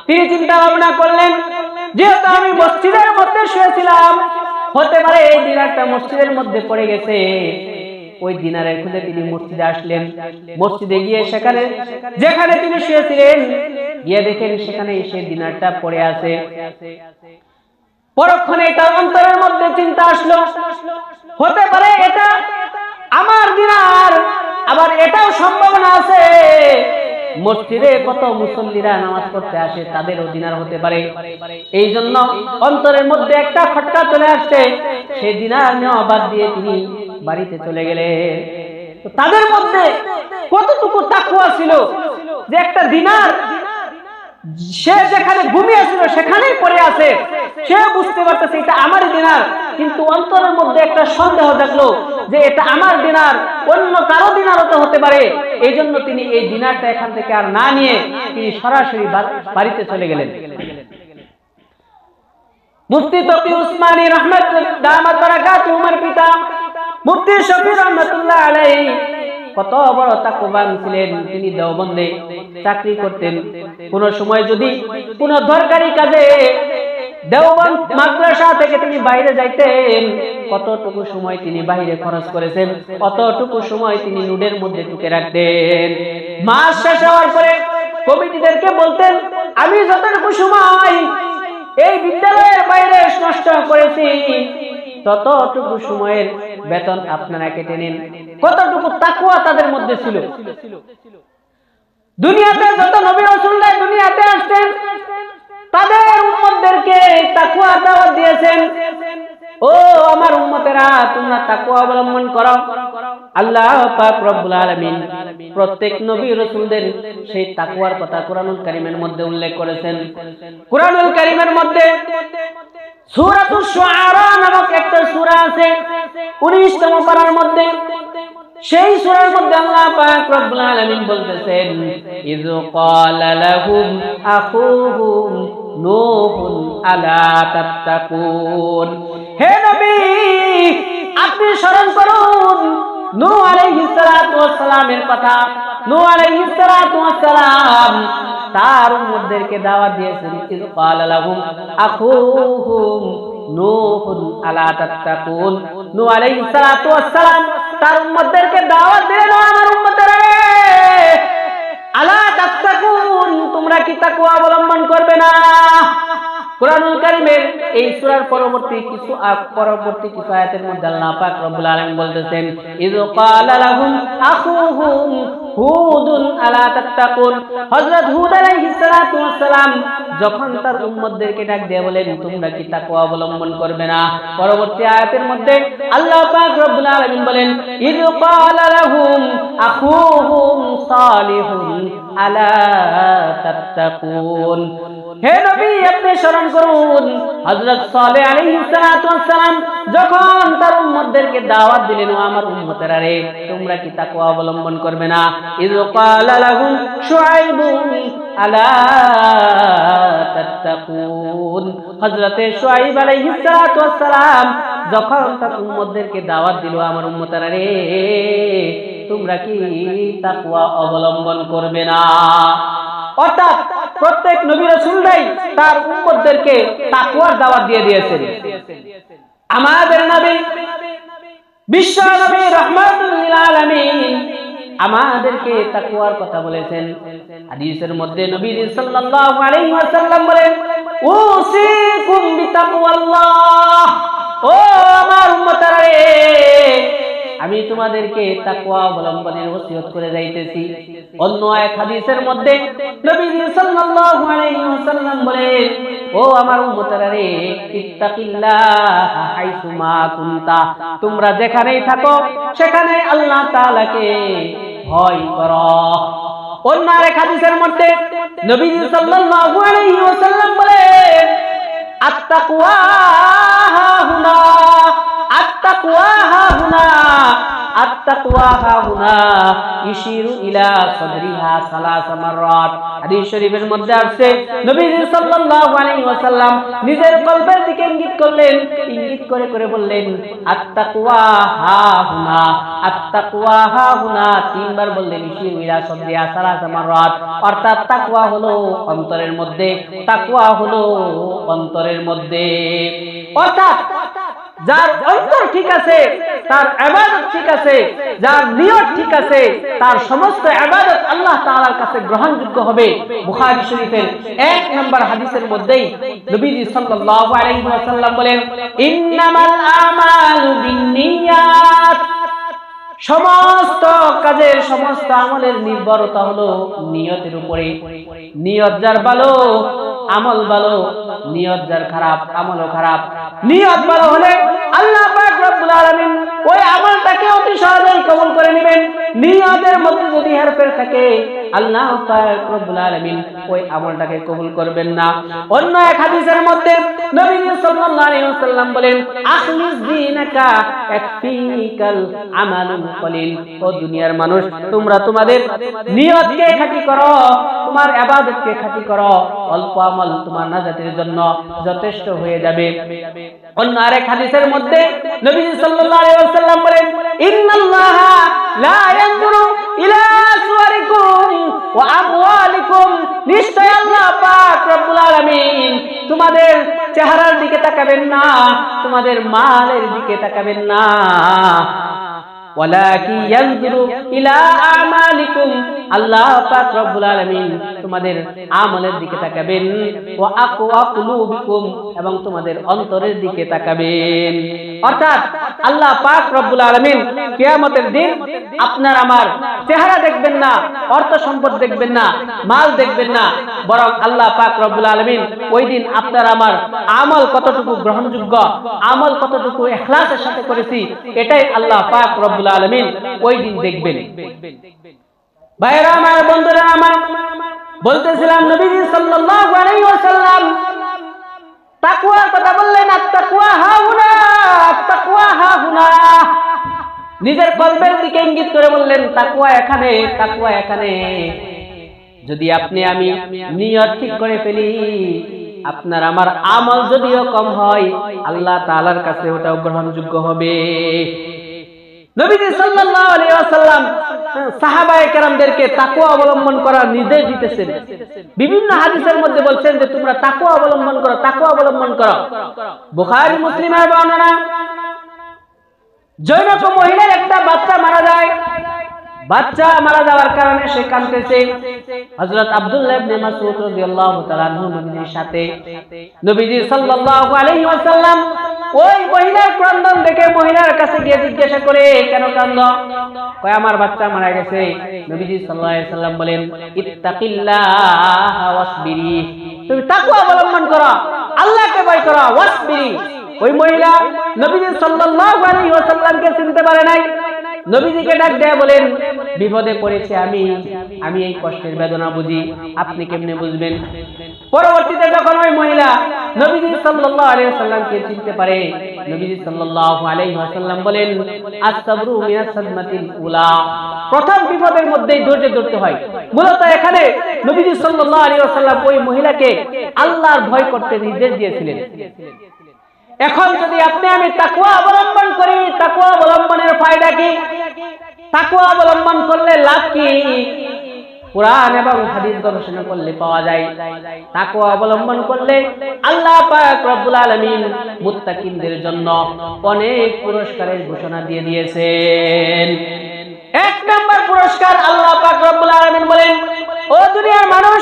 তিনি চিন্তা ভাবনা করলেন যেহেতু আমি মসজিদের মধ্যে শুয়েছিলাম হতে পারে এই দিনারটা মসজিদের মধ্যে পড়ে গেছে। ওই দিনারের খুঁজে তিনি মসজিদে আসলেন। মসজিদে গিয়ে সেখানে যেখানে তিনি শুয়েছিলেন গিয়ে দেখেন সেখানে সেই দিনারটা পড়ে আছে। পরক্ষণে তার অন্তরের মধ্যে চিন্তা আসলো হতে পারে এটা আমার দিনার, আবার এটাও সম্ভাবনা আছে মসজিদে কত মুসল্লিরা নামাজ পড়তে আসে তাদেরও দিনার হতে পারে। এই জন্য অন্তরের মধ্যে একটা খটকা চলে আসছে, সেই দিনার নেওয়া বাদ দিয়ে তিনি বাড়িতে চলে গেলেন। তাদের মধ্যে কতটুকু তাকওয়া ছিল যে একটা দিনার সে যেখানে ঘুমিয়েছিল সেখানেই পড়ে আছে, সে বুঝতে পারতেছে এটা আমার দিনার, কিন্তু অন্তরের মধ্যে একটা সন্দেহ থাকলো যে এটা আমার দিনার, অন্য কারো দিনারও তো হতে পারে। এই জন্য তিনি এই দিনারটা এখান থেকে আর না নিয়ে তিনি সরাসরি বাড়িতে চলে গেলেন। মুফতি তকি উসমানী রাহমাতুল্লাহ দামাত বারাকাতুহুর পিতা মুফতি শফি রাহমাতুল্লাহ আলাইহি কত বড় তাকওয়াবান ছিলেন। তিনি দেওবন্দে চাকরি করতেন। কোন সময় যদি কোন দরকারি কাজে দেওবন্দ মাদ্রাসা থেকে তিনি বাইরে যাইতেন, কতটুকু সময় তিনি বাইরে খরচ করেছেন অতটুকু সময় তিনি নুডের মধ্যে টুকে রাখতেন। মাস শেষ হওয়ার পরে কমিটিদেরকে বলতেন আমি যতটুকু সময় এই বিদ্যালয়ের বাইরে নষ্ট করেছি ততটুকু সময়ের বেতন আপনারা কেটে নিন। কতটুকু তাকওয়া তাদের মধ্যে ছিল। দুনিয়াতে যত নবী রাসূলরা দুনিয়াতে আসতেন তাদের উম্মতদেরকে তাকওয়া দাওয়াত দিয়েছেন, ও আমার উম্মতেরা তোমরা তাকওয়া অবলম্বন করো। আল্লাহ পাক রব্বুল আলামিন প্রত্যেক নবী রাসূলদের সেই তাকওয়ার কথা কুরআনুল কারীমের মধ্যে উল্লেখ করেছেন। কুরআনুল কারীমের মধ্যে সূরাতুশ শুআরা নামক একটা সূরা আছে 19তম পারার মধ্যে। সেই সূরার মধ্যে আল্লাহ পাক রব্বুল আলামিন বলতেছেন ইয ক্বালা লাহুম আখুহুম নূহুন আলা তাত্তাকুন। হে নবী আপনি স্মরণ করুন নূহ আলাইহিস সালাতু ওয়াস সালামের কথা। নূহ আলাইহিস সালাতু ওয়াস সালাম তার উম্মতদেরকে দাওয়াত দিয়েছেন ইয ক্বালা লাহুম আখুহুম নূহুন আলা তাত্তাকুন। নূহ আলাইহিস সালাতু ওয়াস সালাম তার উম্মতদেরকে দাওয়াত দিলেন আমার উম্মতেরা আলা তাত্তাকুন তোমরা কি তাকওয়া অবলম্বন করবে না? কুরআনুল কারীমের এই সূরার পরবর্তী কিছু আয়াতের মধ্যে আল্লাহ পাক রব্বুল আলামিন বলতেছেন, ইয ক্বালা লাহুম আখুহুম হুদুন আলা তাত্তাকুন। হযরত হুদ আলাইহিস সালাতু ওয়াস সালাম যখন তার উম্মতদেরকে ডাক দিয়ে বলেন, তোমরা কি তাকওয়া অবলম্বন করবে না? পরবর্তী আয়াতের মধ্যে আল্লাহ পাক রব্বুল আলামিন বলেন, ইয ক্বালা লাহুম আখুহুম সালিহুন আলা তাত্তাকুন। হে নবী, আপনি স্মরণ করুন, হযরত সালেহ আলাইহিস সালাতু ওয়াস সালাম যখন তার উম্মতদেরকে দাওয়াত দিলেন, ও আমার উম্মতেরা রে, তোমরা কি তাকওয়া অবলম্বন করবে না? ইয ক্বালা লাহুম শুআইবুন আলা তাত্তাকুন। হযরত শুআইব আলাইহিস সালাতু ওয়াস সালাম যখন তার উম্মতদেরকে দাওয়াত দিল, আমার উম্মতেরা রে, তোমরা কি তাকওয়া অবলম্বন করবে না? অর্থাৎ প্রত্যেক নবী রাসূলরাই তার উম্মতদেরকে তাকওয়ার দাওয়াত দিয়ে দিয়েছেন। আমাদের নবী বিশ্ব নবী রাহমাতুল লিল আলামিন আমাদেরকে তাকওয়ার কথা বলেছেন। হাদিসের মধ্যে নবী সাল্লাল্লাহু আলাইহি ওয়াসাল্লাম বলেন, উসিকুম বিতাকওয়াল্লাহ। ও আমার উম্মতরা রে, আমি তোমাদেরকে তাকওয়া অবলম্বনের ওসিয়ত করে যাইতেছি। অন্য এক হাদিসের মধ্যে নবী সাল্লাল্লাহু আলাইহি ওয়াসাল্লাম বলেন, ও আমার উম্মতরা রে, ইত্তাকিল্লাহ হাইসুমা কুনতা। তোমরা যেখানেই থাকো সেখানে আল্লাহ তাআলাকে ভয় করো। অন্য এক হাদিসের মধ্যে নবী সাল্লাল্লাহু আলাইহি ওয়াসাল্লাম বলেন, আত-তাকওয়া হাহুনা, আত-তাকওয়া হাহুনা, আত-তাকওয়া হাহুনা ইশিরু ইলা সাদরিহা সালাস মাররাত। হাদিস শরীফের মধ্যে আছে, নবী সাল্লাল্লাহু আলাইহি ওয়াসাল্লাম নিজের কলবের দিকে ইঙ্গিত করলেন, ইঙ্গিত করে করে বললেন, আত-তাকওয়া হাহুনা, আত-তাকওয়া হাহুনা, তিনবার বললেন, ইশিরু ইলা সাদরিহা সালাস মাররাত। অর্থাৎ তাকওয়া হলো অন্তরের মধ্যে, তাকওয়া হলো অন্তরের মধ্যে। অর্থাৎ যার অন্তর ঠিক আছে, তার ইবাদত ঠিক আছে, যার নিয়ত ঠিক আছে, তার সমস্ত ইবাদত আল্লাহ তাআলার কাছে গ্রহণযোগ্য হবে। বুখারী শরীফের 1 নম্বর হাদিসের মধ্যেই নবীজি সাল্লাল্লাহু আলাইহি ওয়াসাল্লাম বলেন, ইন্নামাল আমালু বিন্নিয়াত। সমস্ত কাজের, সমস্ত আমলের নির্ভরতা হলো নিয়তের উপরে। নিয়ত যার ভালো, আমল ভালো, নিয়ত যার খারাপ, আমলও খারাপ। নিয়ত ভালো হলে আল্লাহ পাক রব্বুল আলামিন ওই আমলটাকে অতি সহজেই কবুল করে নেবেন। নিয়তের মধ্যে যদি হেরফের থাকে, আল্লাহ পাক রব্বুল আলামিন ওই আমলটাকে কবুল করবেন না। অন্য এক হাদিসের মধ্যে নবী সাল্লাল্লাহু আলাইহি ওয়াসাল্লাম বলেন, আখলিস দীনাকা ইয়াকফিকাল আমালুল কলিল। ও দুনিয়ার মানুষ, তোমরা তোমাদের নিয়তকে খাঁটি করো, তোমার ইবাদতকে খাঁটি করো, অল্প আমল তোমার নাজাতের জন্য যথেষ্ট হয়ে যাবে। অন্য আরেক হাদিসের মধ্যে নবী সাল্লাল্লাহু আলাইহি ওয়াসাল্লাম বলেন, ইন্নাল্লাহা লা ইয়ানজুরু ইলা সুওয়ারিকুম ওয়া আমওয়ালিকুম। নিশ্চয় আল্লাহ পাক রব্বুল আলামিন তোমাদের চেহারার দিকে তাকাবেন না, তোমাদের মালের দিকে তাকাবেন না, ওয়ালাকিন ইয়ানজুরু ইলা আমালিকুম। আল্লাহ পাক রব্বুল আলামিন তোমাদের আমলের দিকে তাকাবেন, ওয়া আকওয়া কুলুবিকুম, এবং তোমাদের অন্তরের দিকে তাকাবেন। অর্থাৎ আল্লাহ পাক রব্বুল আলামিন কিয়ামতের দিন আপনার আমার চেহারা দেখবেন না, অর্থ সম্পদ দেখবেন না, মাল দেখবেন না, বরং আল্লাহ পাক রব্বুল আলামিন ওই দিন আপনার আমার আমল কতটুকু গ্রহণযোগ্য, আমল কতটুকু ইখলাসের সাথে করেছি, এটাই আল্লাহ পাক রব্বুল আলামিন ওই দিন দেখবেন। ভাইরা আমার, বন্ধুরা আমার, বলতেছিলাম নবী সাল্লাল্লাহু আলাইহি ওয়াসাল্লাম তাকওয়ার কথা বললেন, আত-তাকওয়া হাহুনা, আত-তাকওয়া হাহুনা। নিজের কলবের দিকে ইঙ্গিত করে বললেন, তাকওয়া এখানে, তাকওয়া এখানে। যদি আপনি আমি নিয়ত ঠিক করে ফেলি, আপনার আমার আমল যদিও কম হয়, আল্লাহ তাআলার কাছে ওটাও গ্রহণযোগ্য হবে। নবীজি সাল্লাল্লাহু আলাইহি ওয়াসাল্লাম সাহাবায়ে কেরামদেরকে তাকওয়া অবলম্বন করার নির্দেশ দিতেছেন। বিভিন্ন হাদিসের মধ্যে বলছেন যে তোমরা তাকওয়া অবলম্বন করো, তাকওয়া অবলম্বন করো। বুখারী মুসলিমের বর্ণনা, জনৈক মহিলার একটা বাচ্চা মারা যায়। বাচ্চা মারা যাওয়ার কারণে সে কাঁদতেছে। হযরত আব্দুল্লাহ ইবনে মাসউদ রাদিয়াল্লাহু তাআলা নবীজির সাথে নবীজি সাল্লাল্লাহু আলাইহি ওয়াসাল্লাম ওই মহিলার ক্রন্দন দেখে মহিলার কাছে গিয়ে জিজ্ঞাসা করে, কেন কাঁদো? কয় আমার বাচ্চা মারা গেছে। নবীজি সাল্লাল্লাহু আলাইহি ওয়াসাল্লাম বলেন, ইত্তাকিল্লাহ ওয়াসবিরি, তুমি তাকওয়া অবলম্বন করো, আল্লাহকে ভয় করো। ওয়াসবিরি, ওই মহিলা নবীজি সাল্লাল্লাহু আলাইহি ওয়াসাল্লামকে চিনতে পারে নাই। নবীজিকে ডাক দেয়া বলেন, বিপদে পড়েছে আমি এই কষ্টের বেদনা বুঝি, আপনি কেমনে বুঝবেন? পরবর্তীতে যখন ওই মহিলা নবীজি সাল্লাল্লাহু আলাইহি ওয়াসাল্লামকে চিনতে পারে, নবীজি সাল্লাল্লাহু আলাইহি ওয়াসাল্লাম বলেন, আস-সাবরু মিনাস সাদমাতিল উলা, প্রথম বিপদের মধ্যেই ধৈর্য ধরতে হয়। মূলত এখানে নবীজি সাল্লাল্লাহু আলাইহি ওয়াসাল্লাম ওই মহিলাকে আল্লাহর ভয় করতে নির্দেশ দিয়েছিলেন। এখন যদি আপনি আমি তাকওয়া অবলম্বন করি, তাকওয়া অবলম্বনের ফায়দা কি? তাকওয়া অবলম্বন করলে লাভ কি? কুরআন এবং হাদিস গবেষণা করলে পাওয়া যায়, তাকওয়া অবলম্বন করলে আল্লাহ পাক রব্বুল আলামিন মুত্তাকিনদের জন্য অনেক পুরস্কারের ঘোষণা দিয়ে দিয়েছেন। এক নাম্বার পুরস্কার আল্লাহ পাক রব্বুল আলামিন বলেন, ও দুনিয়ার মানুষ,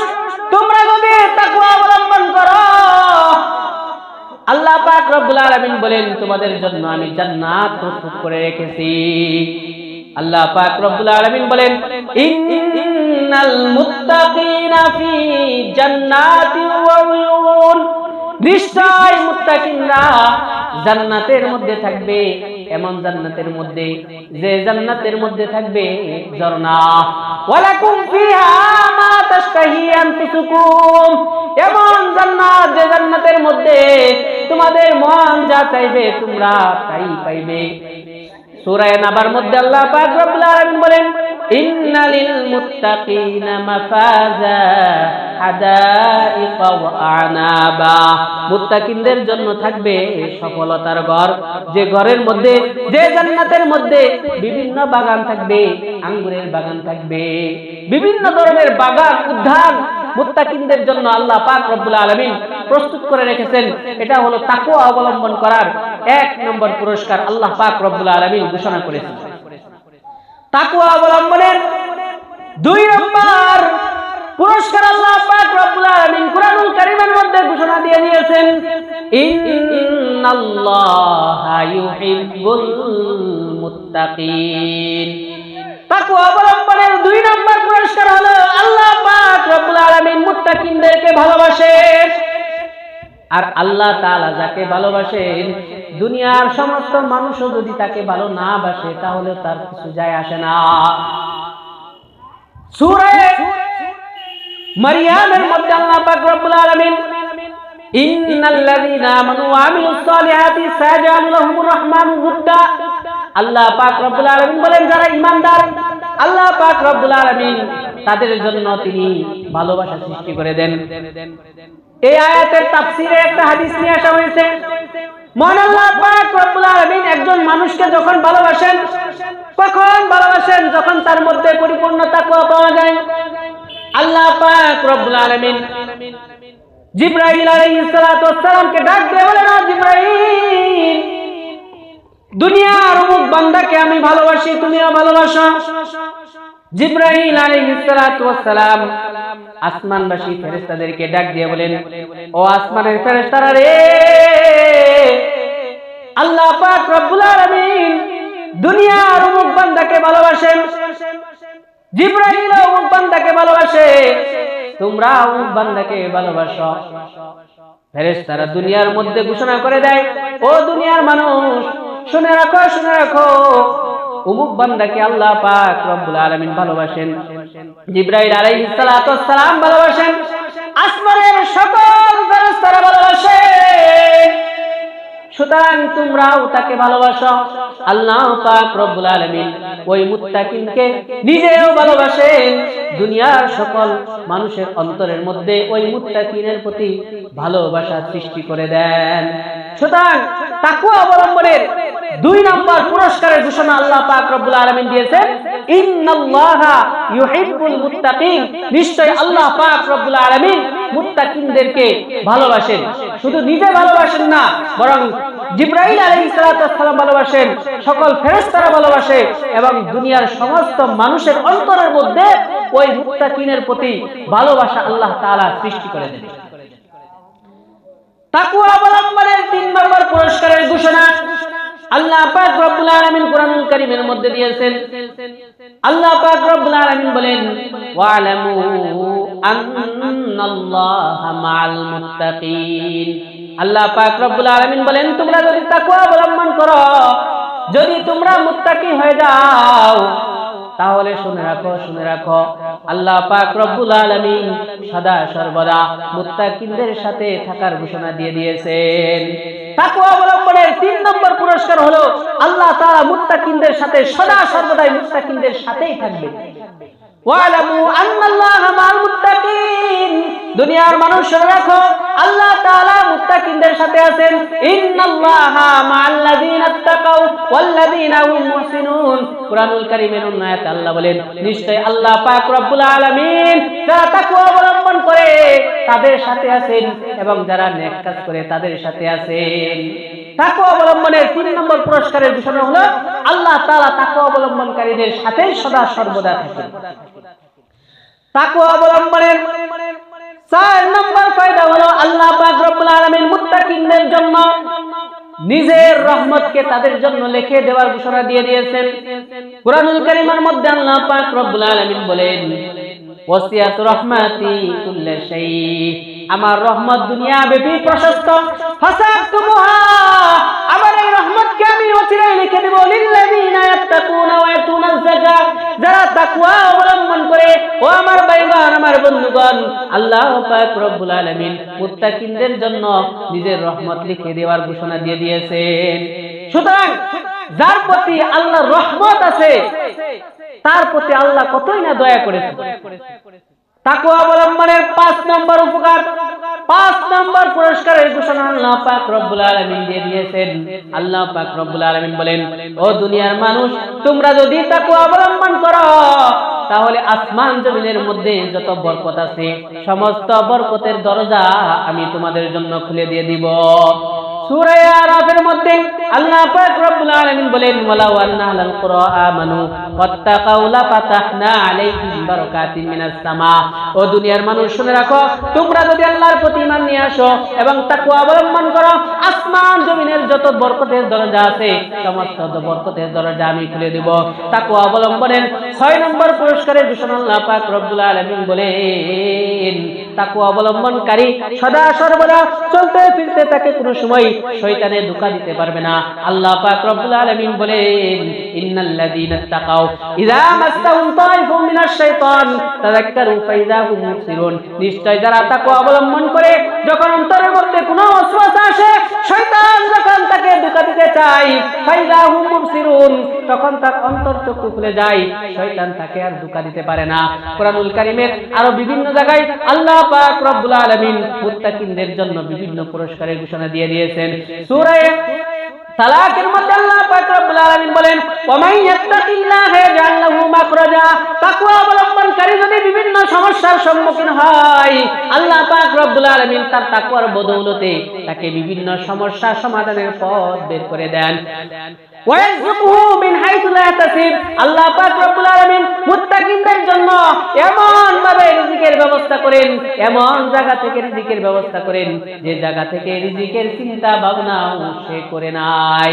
তোমরা যদি তাকওয়া অবলম্বন করো, আল্লাহ পাক রব্বুল আলামিন বলেন, তোমাদের জন্য আমি জান্নাত প্রস্তুত করে রেখেছি। আল্লাহ পাক রব্বুল আলামিন বলেন, ইন্নাল মুত্তাকিনা ফি জান্নাতিন ওয়া উয়ুন, নিশ্চয় মুত্তাকিনরা জান্নাতের মধ্যে থাকবে, এমন জান্নাতের মধ্যে যে জান্নাতের মধ্যে থাকবে ঝর্ণা। ওয়ালাকুম ফিহা মা তাশতাহি আনফুসুকুম, এমন জান্নাত যে জান্নাতের মধ্যে তোমাদের মন যা চাইবে তোমরা তাই পাইবে। সূরা নাবার মধ্যে আল্লাহ পাক রব্বুল আলামিন বলেন, ইন্নালিল মুত্তাকিনা মাফাজা হাদাইকা ওয়া আনাবা, মুত্তাকিনদের জন্য থাকবে সফলতার ঘর, যে ঘরের মধ্যে, যে জান্নাতের মধ্যে বিভিন্ন বাগান থাকবে, আঙ্গুরের বাগান থাকবে, বিভিন্ন ধরনের বাগান উদ্যান মুত্তাকিনদের জন্য আল্লাহ পাক রব্বুল আলামিন প্রস্তুত করে রেখেছেন। এটা হলো তাকওয়া অবলম্বন করার এক নম্বর পুরস্কার আল্লাহ পাক রব্বুল আলামিন ঘোষণা করেছেন। তাকওয়া অবলম্বনের দুই নম্বর পুরস্কার আল্লাহ পাক রব্বুল আলামিন কুরআনুল কারীমের মধ্যে ঘোষণা দিয়ে দিয়েছেন, ইন্নাল্লাহা ইউহিব্বুল মুত্তাকিন। তাকওয়া অবলম্বনের দুই নম্বর পুরস্কার হলো আল্লাহ পাক রব্বুল আলামিন মুত্তাকিনদেরকে ভালোবাসেন। আর আল্লাহ তাআলা যাকে ভালোবাসেন, দুনিয়ার সমস্ত মানুষও যদি তাকে ভালো না বাসে তাহলে তার কিছু যায় আসে না। সূরা মারইয়ামের মধ্যে আল্লাহ পাক রব্বুল আলামিন, ইন্নাল্লাযীনা আমানু ওয়া আমিলুস সালিহাতি সায়াজআলু লাহুমুর রাহমানু উদ্দা, আল্লাহ পাক রব্বুল আলামিন বলেন, যারা ঈমানদার আল্লাহ পাক রব্বুল আলামিন তাদের জন্য তিনি ভালোবাসা সৃষ্টি করে দেন। এই আয়াতের তাফসীরে একটা হাদিস নিয়ে আসা হয়েছে, মহান আল্লাহ পাক রব্বুল আলামিন একজন মানুষকে যখন ভালোবাসেন, কখন ভালোবাসেন? যখন তার মধ্যে পরিপূর্ণ তাকওয়া পাওয়া যায়। আল্লাহ পাক রব্বুল আলামিন জিবরাইল আলাইহিস সালাতু ওয়াস সালামকে ডাক দিয়ে বলেন, ও জিবরাইল, দুনিয়ার অমুক বান্দাকে আমি ভালোবাসি, তুমিও ভালোবাসো। জিবরাইল আলাইহিস সালাতু ওয়াস সালাম আসমানবাসী ফেরেশতাদেরকে ডাক দিয়ে বলেন, ও আসমানের ফেরেশতারা রে, আল্লাহ পাক রব্বুল আলামিন দুনিয়ার অমুক বান্দাকে ভালোবাসেন, জিবরাইল অমুক বান্দাকে ভালোবাসে, তোমরা অমুক বান্দাকে ভালোবাসো। ফেরেশতারা দুনিয়ার মধ্যে ঘোষণা করে দেয়, ও দুনিয়ার মানুষ, শুনে রাখো, শুনে রাখো, অমুক বান্দাকে আল্লাহ পাক রব্বুল আলামিন ভালোবাসেন, জিবরাইল আলাইহিস সালাতু ওয়াস সালাম ভালোবাসেন, আসমানের সকল ফেরেশতারা ভালোবাসেন। সুতরাং তোমরাও তাকে ভালোবাসো। আল্লাহ পাক রব্বুল আলামিন ওই মুত্তাকিনকে নিজেও ভালোবাসেন, দুনিয়ার সকল মানুষের অন্তরের মধ্যে ওই মুত্তাকিনের প্রতি ভালোবাসা সৃষ্টি করে দেন। সুতরাং তাকওয়া অবলম্বনের দুই নম্বর পুরস্কারের ঘোষণা আল্লাহ পাক রব্বুল আলামিন দিয়েছেন, ইন্নাল্লাহা ইউহিব্বুল মুত্তাকিন, নিশ্চয় আল্লাহ পাক রব্বুল আলামিন মুত্তাকিনদেরকে ভালোবাসেন। শুধু নিজে ভালোবাসেন না, বরং জিবরাইল আলাইহিস সালাম ভালোবাসেন, সকল ফেরেশতারা ভালোবাসে এবং দুনিয়ার সমস্ত মানুষের অন্তরের মধ্যে ওই মুত্তাকিনের প্রতি ভালোবাসা আল্লাহ তাআলা সৃষ্টি করে দেন। তাকওয়া অবলম্বনের ৩ নম্বর পুরস্কারের ঘোষণা আল্লাহ পাক রব্বুল আলামিন কোরআনুল কারীমের মধ্যে দিয়েছেন। আল্লাহ পাক রব্বুল আলামিন বলেন, ওয়ালামু আন্নাল্লাহা মাআল মুত্তাকিন। আল্লাহ পাক রব্বুল আলামিন বলেন, তোমরা যদি তাকওয়া অবলম্বন করো, যদি তোমরা মুত্তাকি হয়ে যাও, তাহলে শুনে রাখো আল্লাহ পাক রব্বুল আলামিন সদা সর্বদা মুত্তাকিনদের সাথে থাকার ঘোষণা দিয়ে দিয়েছেন। তাকওয়া অবলম্বনের ৩ নম্বর পুরস্কার হলো আল্লাহ তাআলা মুত্তাকিনদের সাথে সদা সর্বদা মুত্তাকিনদের সাথেই থাকবে। ওয়ালামু আন্নাল্লাহা মাআল মুত্তাকিন। দুনিয়ার মানুষ শুনে রাখো, আল্লাহ তাআলা মুত্তাকিনদের সাথে আছেন। ইন্নাল্লাহা মাআল্লাযীনা তাকাউ ওয়াল্লাযীনা হুম মুহসিনুন। কুরআনুল কারীমের অন্য আয়াতে আল্লাহ বলেন, নিশ্চয় আল্লাহ পাক রব্বুল আলামিন যারা তাকওয়া অবলম্বন করে তাদের সাথে আছেন এবং যারা নেক কাজ করে তাদের সাথে আছেন। তাকওয়া অবলম্বনের ৩ নম্বর পুরস্কারের ঘোষণা হলো আল্লাহ তাআলা তাকওয়া অবলম্বনকারীদের সাথে সদা সর্বদা থাকেন। তাকওয়া অবলম্বনের ৪ নম্বর ফায়দা হলো আল্লাহ পাক রব্বুল আলামিন মুত্তাকিনদের জন্য নিজের রহমতকে তাদের জন্য লিখে দেওয়ার ঘোষণা দিয়ে দিয়েছেন। কুরআনুল কারীমের মধ্যে আল্লাহ পাক রব্বুল আলামিন বলেন, ওয়াসিয়াতু রাহমাতি কুল্লা শাই। আমার রহমত দুনিয়া ব্যাপী প্রশস্ত। ফাসাতুহা, আমার এই রহমতকে আমি অচিরেই লিখে দেব। লিল্লাযিনা ইয়াত্তাকুনা ওয়া ইয়াতুনাজ যাকাত, যারা তাকওয়া অবলম্বন করে। ও আমার ভাইগণ, আমার বন্ধুগণ, আল্লাহ পাক রব্বুল আলামিন মুত্তাকিনদের জন্য নিজের রহমত লিখে দেওয়ার ঘোষণা দিয়ে দিয়েছেন। সুতরাং যার প্রতি আল্লাহর রহমত আছে তার প্রতি আল্লাহ কতই না দয়া করেছেন। তাকওয়া অবলম্বনের ৫ নম্বর উপকার, ৫ নম্বর পুরস্কারের ঘোষণা আল্লাহ পাক রব্বুল আলামিন দিয়ে দিয়েছেন। আল্লাহ পাক রব্বুল আলামিন বলেন, ও দুনিয়ার মানুষ, তোমরা যদি তাকওয়া অবলম্বন করো, তাহলে আসমান জমিনের মধ্যে যত বরকত আছে সমস্ত বরকতের দরজা আমি তোমাদের জন্য খুলে দিয়ে দিব। সূরা আরাফের মধ্যে আল্লাহ পাক রব্বুল আলামিন বলেন, ওয়ালাউ আন্না আহলাল কুরআ আমানু ওয়াত্তাকাউ লাফাতাহনা আলাইহিম বারাকাতিন মিনাস সামা। ও দুনিয়ার মানুষ শুনে রাখো, তোমরা যদি আল্লাহর প্রতি ঈমান নিয়ে আসো এবং তাকওয়া অবলম্বন করো, আসমান জমিনের যত বরকতের দরজা আছে সমস্ত বরকতের দরজা আমি খুলে দেব। তাকওয়া অবলম্বনের ৬ নম্বর পুরস্কারের ঘোষণা আল্লাহ পাক রব্বুল আলামিন বলেন, তাকওয়া অবলম্বনকারী সদা সর্বদা চলতে ফিরতে তাকে কোনো সময় শয়তানে ধোঁকা দিতে পারবে না। আল্লাহ পাক রব্বুল আলামিন বলেন, ইন্নাল্লাযীনা তাকাউ ইযা মাসসাহুম তাইফুম মিনাশ শাইতান তাযাক্কারু ফাইযা হুম মুবসিরুন। নিশ্চয় যারা তাকওয়া অবলম্বন করে, যখন অন্তরের মধ্যে কোনো ওয়াসওয়াসা আসে, শয়তান যখন তাকে ধোঁকা দিতে চায়, ফাইযা হুম মুবসিরুন, তখন তার অন্তর চক্ষু খুলে যায়, শয়তান তাকে আর ধোঁকা দিতে পারে না। কুরআনুল কারীমের আরো বিভিন্ন জায়গায় আল্লাহ পাক রব্বুল আলামিন মুত্তাকিনদের জন্য বিভিন্ন পুরস্কারের ঘোষণা দিয়ে দিয়েছেন। সূরা তালাকের মধ্যে আল্লাহ পাক রব্বুল আলামিন বলেন, ওয়া মান ইয়াত্তাকিল্লাহা ইয়াজআল লাহু মাখরাজা। তাকওয়া অবলম্বনকারী যদি বিভিন্ন সমস্যার সম্মুখীন হয়, আল্লাহ পাক রব্বুল আলামিন তার তাকওয়ার বদৌলতে তাকে বিভিন্ন সমস্যা সমাধানের পথ বের করে দেন। ওয়ারযুকহু মিন হাইতু লা ইয়াহতাসিব। আল্লাহ পাক রব্বুল আলামিন মুত্তাকিনদের জন্য এমন ভাবে রিজিকের ব্যবস্থা করেন, এমন জায়গা থেকে রিজিকের ব্যবস্থা করেন যে জায়গা থেকে রিজিকের চিন্তা ভাবনা সে করে নাই।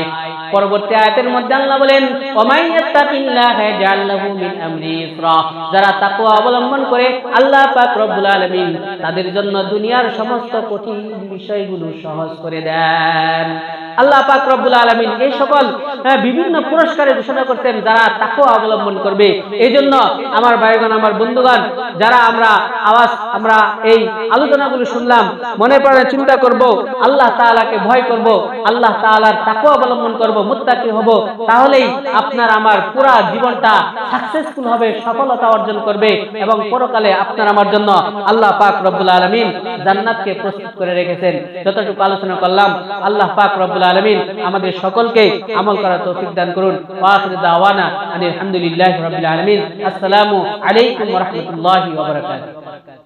পরবর্তী আয়াতের মধ্যে আল্লাহ বলেন, ওয়া মান ইয়াত্তাকিল্লাহা ইয়াজআল লাহু মিন আমরি ইসরা। যারা তাকওয়া অবলম্বন করে, আল্লাহ পাক রব্বুল আলামিন তাদের জন্য দুনিয়ার সমস্ত কঠিন বিষয়গুলো সহজ করে দেন। আল্লাহ পাক রব্বুল আলামিন এই সকল বিভিন্ন পুরস্কারের ঘোষণা করতেন যারা তাকওয়া অবলম্বন করবে। এই জন্য আমার ভাইগণ, আমার বন্ধুগণ, যারা আমরা এই আলোচনাগুলো শুনলাম, মনে প্রাণে চিন্তা করব, আল্লাহ তাআলাকে ভয় করব, আল্লাহ তাআলার তাকওয়া অবলম্বন করব, মুত্তাকি হব, তাহলেই আপনার আমার পুরা জীবনটা সাকসেসফুল হবে, সফলতা অর্জন করবে এবং পরকালে আপনার আমার জন্য আল্লাহ পাক রব্বুল আলামিন জান্নাতকে প্রস্তুত করে রেখেছেন। যতটুকু আলোচনা করলাম, আল্লাহ পাক রব্বুল আলামিন আমাদের সকলকে আমল করার তৌফিক দান করুন। ওয়া আখিরু দাওয়ানা আলহামদুলিল্লাহি রাব্বিল আলামিন। আসসালামু আলাইকুম ওয়া রাহমাতুল্লাহি ওয়া বারাকাতুহু।